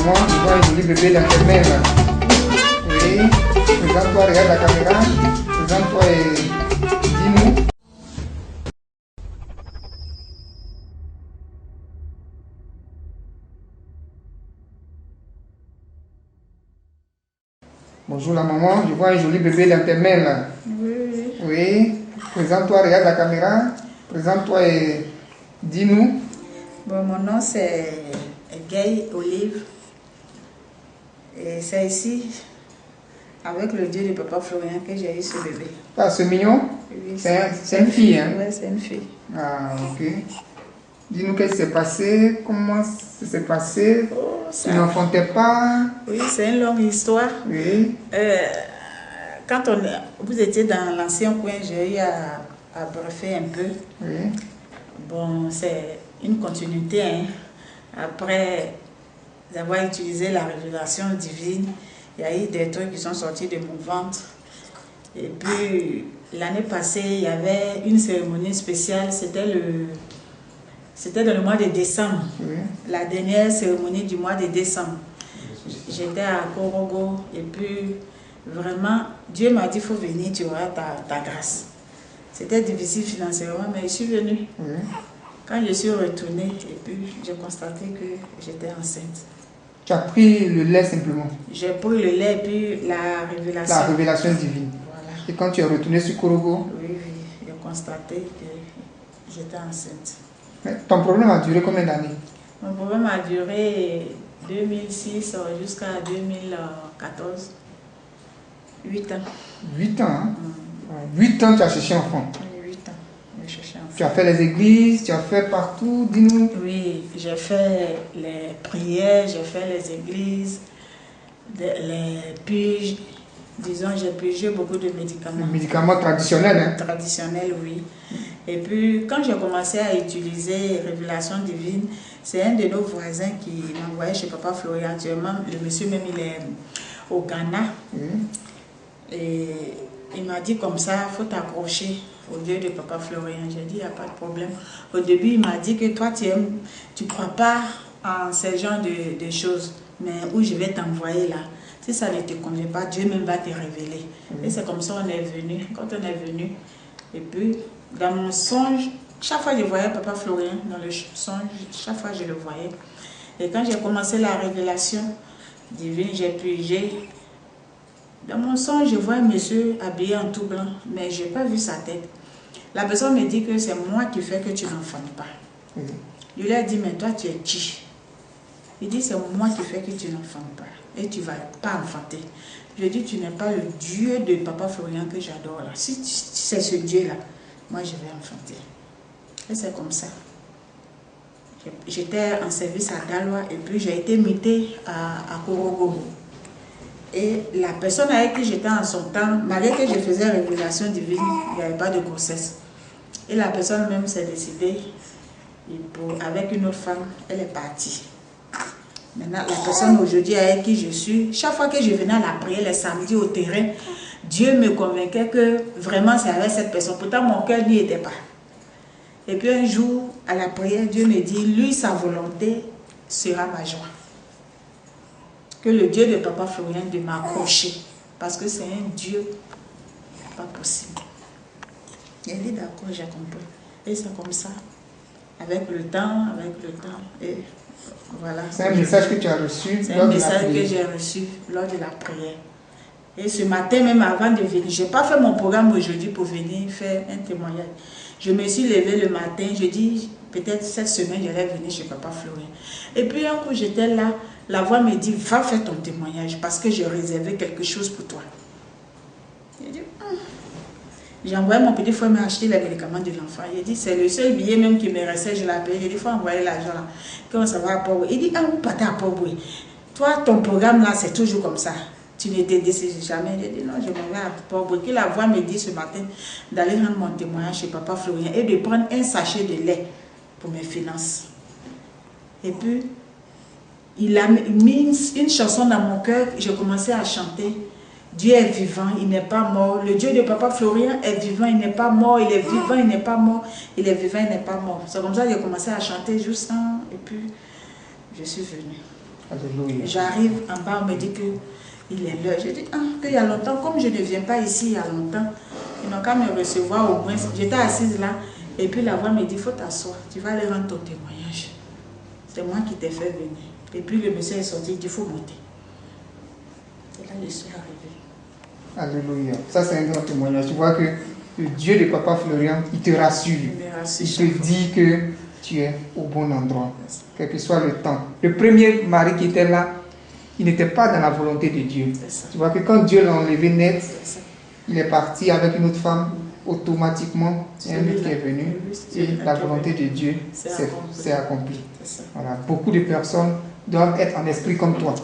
maman, je vois un joli bébé dans tes mains là. Oui, présente-toi, regarde la caméra. Présente-toi et dis-nous. Bonjour la maman, je vois un joli bébé dans tes mains là. Oui. Oui, présente-toi, regarde la caméra. Présente-toi et dis-nous. Bon, mon nom c'est Gay Olive. Et c'est ici, avec le Dieu de Papa Florian, que j'ai eu ce bébé. Ah, c'est mignon? Oui, c'est une fille, hein? Oui, c'est une fille. Ah, ok. Dis-nous qu'est-ce qui s'est passé, comment ça s'est passé. Tu n'enfantais pas? Oui, c'est une longue histoire. Oui. Quand vous étiez dans l'ancien coin, j'ai eu à briefer un peu. Oui. Bon, c'est une continuité, hein. Après avoir utilisé la révélation divine, il y a eu des trucs qui sont sortis de mon ventre. Et puis, l'année passée, il y avait une cérémonie spéciale, c'était dans le mois de décembre. Oui. La dernière cérémonie du mois de décembre. J'étais à Korogo et puis, vraiment, Dieu m'a dit, il faut venir, tu auras ta grâce. C'était difficile financièrement, mais je suis venue. Oui. Quand je suis retournée, et puis j'ai constaté que j'étais enceinte. Tu as pris le lait simplement? J'ai pris le lait et puis la révélation. La révélation divine. Voilà. Et quand tu es retourné sur Korogo? Oui, j'ai constaté que j'étais enceinte. Mais ton problème a duré combien d'années? Mon problème a duré 2006 jusqu'à 2014. 8 ans. 8 ans, hein? 8 ans, tu as cherché enfant? Oui, 8 ans. J'ai cherché enfant. Tu as fait les églises, tu as fait partout, dis-nous. Oui, j'ai fait les prières, j'ai fait les églises, les piges. Disons, j'ai pigé beaucoup de médicaments. Les médicaments traditionnels, hein? Traditionnels, oui. Et puis, quand j'ai commencé à utiliser Révélation Divine, c'est un de nos voisins qui m'envoyait chez Papa Florian. Actuellement, le monsieur même, il est au Ghana. Oui. Et il m'a dit comme ça, il faut t'accrocher au Dieu de Papa Florian. J'ai dit, il n'y a pas de problème. Au début, il m'a dit que toi, tu ne crois pas en ce genre de choses, mais où je vais t'envoyer là. Si ça ne te convient pas, Dieu même va te révéler. Et c'est comme ça qu'on est venu. Quand on est venu, et puis, dans mon songe, chaque fois que je voyais Papa Florian, dans le songe, chaque fois je le voyais. Et quand j'ai commencé la révélation divine, j'ai pigé. Dans mon songe, je vois un monsieur habillé en tout blanc, mais je n'ai pas vu sa tête. La personne me dit que c'est moi qui fais que tu n'enfantes pas. Je lui ai dit, mais toi, tu es qui? Il dit, c'est moi qui fais que tu n'enfantes pas. Et tu ne vas pas enfanter. Je dis, tu n'es pas le Dieu de Papa Florian que j'adore là. Si c'est ce Dieu-là, moi, je vais enfanter. Et c'est comme ça. J'étais en service à Daloa et puis j'ai été mutée à Korogo. Et la personne avec qui j'étais en son temps, malgré que je faisais révélation divine, il n'y avait pas de grossesse. Et la personne même s'est décidée, avec une autre femme, elle est partie. Maintenant, la personne aujourd'hui avec qui je suis, chaque fois que je venais à la prière les samedis au terrain, Dieu me convainquait que vraiment c'est avec cette personne. Pourtant, mon cœur n'y était pas. Et puis un jour, à la prière, Dieu me dit, lui, sa volonté sera ma joie. Que le Dieu de Papa Florian de m'accrocher. Parce que c'est un Dieu pas possible. Il dit d'accord, j'ai compris. Et c'est comme ça. Avec le temps. Et voilà. C'est un message que tu as reçu. C'est un message que j'ai reçu lors de la prière. Et ce matin, même avant de venir, je n'ai pas fait mon programme aujourd'hui pour venir faire un témoignage. Je me suis levée le matin, je dis, peut-être cette semaine, j'allais venir chez Papa Florian. Et puis un coup, j'étais là, la voix me dit, va faire ton témoignage parce que j'ai réservé quelque chose pour toi. J'ai dit, j'ai envoyé mon petit frère m'acheter les médicaments de l'enfant. Il dit, c'est le seul billet même qui me restait, je l'ai payé. J'ai dit, il faut envoyer l'argent là. Quand ça va à Port-Boué. Il dit, ah, vous partez à Port-Boué. Toi, ton programme là, c'est toujours comme ça. Tu ne te décides jamais. J'ai dit, non, je m'en vais à Port-Boué. Que la voix me dit ce matin d'aller rendre mon témoignage chez Papa Florian et de prendre un sachet de lait pour mes finances. Et puis, il a mis une chanson dans mon cœur. J'ai commencé à chanter. Dieu est vivant, il n'est pas mort. Le Dieu de Papa Florian est vivant, il n'est pas mort. Il est vivant, il n'est pas mort. Il est vivant, il n'est pas mort. C'est comme ça que j'ai commencé à chanter juste ça. Et puis, je suis venue. Alléluia. J'arrive en bas, on me dit qu'il est l'heure. Je dis, qu'il y a longtemps, comme je ne viens pas ici il y a longtemps, ils n'ont qu'à me recevoir au moins. J'étais assise là, et puis la voix me dit, il faut t'asseoir, tu vas aller rendre ton témoignage. C'est moi qui t'ai fait venir. Et puis le monsieur est sorti, il dit, il faut monter. Et là, je suis arrivée. Alléluia. Ça, c'est un grand témoignage. Tu vois que le Dieu de Papa Florian, il te rassure. Il te dit que tu es au bon endroit, quel que soit le temps. Le premier mari qui était là, il n'était pas dans la volonté de Dieu. Tu vois que quand Dieu l'a enlevé net, il est parti avec une autre femme, automatiquement, il y a un autre qui est venu et la volonté de Dieu s'est accomplie. Voilà. Beaucoup de personnes doivent être en esprit comme toi.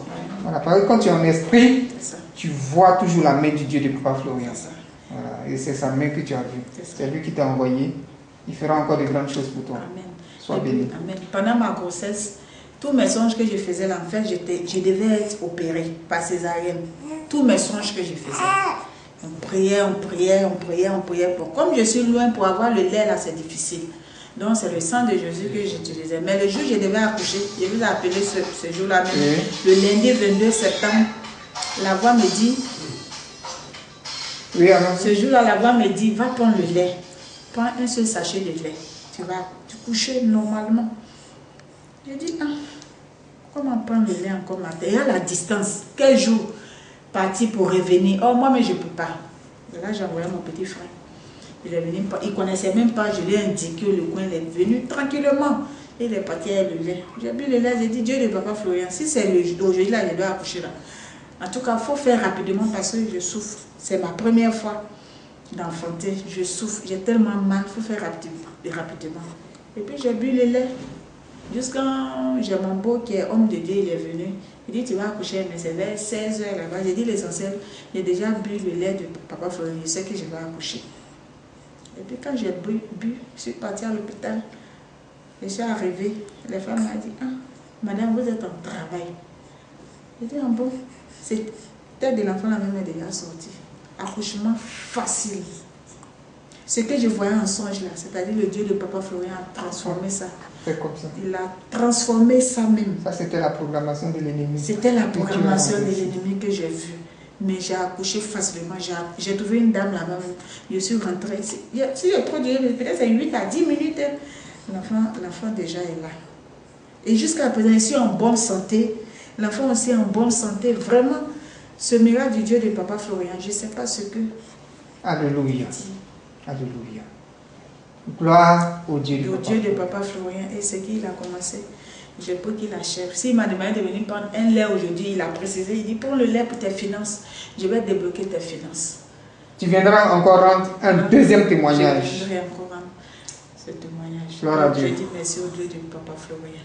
Voilà. Parce que quand tu es en esprit, tu vois toujours la main du Dieu de Papa Florian. Voilà. Et c'est sa main que tu as vue. C'est lui qui t'a envoyé. Il fera encore de grandes choses pour toi. Amen. Sois béni. Amen. Pendant ma grossesse, tous mes songes que je faisais là, en fait, je devais être opérée par césarienne. Tous mes songes que je faisais. On priait, on priait, on priait, on priait. Bon, comme je suis loin pour avoir le lait là, c'est difficile. Donc c'est le sang de Jésus que j'utilisais. Mais le jour où je devais accoucher, je vous ai appelé ce jour-là même, le lundi 22 septembre, la voix me dit, ce jour-là, la voix me dit, va prendre le lait. Prends un seul sachet de lait. Tu vas te coucher normalement. Je dis, comment prendre le lait encore matin? Et à la distance, quel jour parti pour revenir? Oh, moi, mais je ne peux pas. Et là, j'ai envoyé mon petit frère. Il est venu, il ne connaissait même pas, je lui ai indiqué le coin, il est venu tranquillement. Il est parti avec le lait. J'ai bu le lait, j'ai dit, Dieu de Papa Florian, si c'est aujourd'hui là, je dois accoucher là. En tout cas, il faut faire rapidement parce que je souffre. C'est ma première fois d'enfanter, je souffre, j'ai tellement mal, il faut faire rapidement. Et puis j'ai bu le lait. Jusqu'à j'ai mon beau qui est homme de Dieu, il est venu. Il dit, tu vas accoucher, mais c'est vers 16 h là-bas. J'ai dit, l'essentiel, j'ai déjà bu le lait de Papa Florian, je sais que je vais accoucher. Et puis quand j'ai bu, je suis partie à l'hôpital. Je suis arrivée, la femme m'a dit, madame, vous êtes en travail. J'ai dit, bon, c'est tête de l'enfant, la même est déjà sortie. Accouchement facile. Ce que je voyais en songe là, c'est-à-dire le Dieu de Papa Florian a transformé ça. C'est comme ça. Il a transformé ça même. Ça, c'était la programmation de l'ennemi. C'était la programmation de l'ennemi que j'ai vue. Mais j'ai accouché facilement. J'ai trouvé une dame là-bas. Je suis rentrée. Si je prends peut-être c'est 8 à 10 minutes, l'enfant déjà est là. Et jusqu'à présent, je suis en bonne santé. L'enfant aussi est en bonne santé. Vraiment, ce miracle du Dieu de Papa Florian, je ne sais pas ce que... Alléluia. Alléluia. Gloire au Dieu de Papa Florian. Et ce qu'il a commencé, je peux qu'il achève. S'il m'a demandé de venir prendre un lait aujourd'hui, il a précisé, il dit, prends le lait pour tes finances. Je vais débloquer tes finances. Tu viendras encore rendre un deuxième témoignage. Je viendrai encore rendre ce témoignage. Gloire à Dieu. Je dis merci au Dieu de Papa Florian.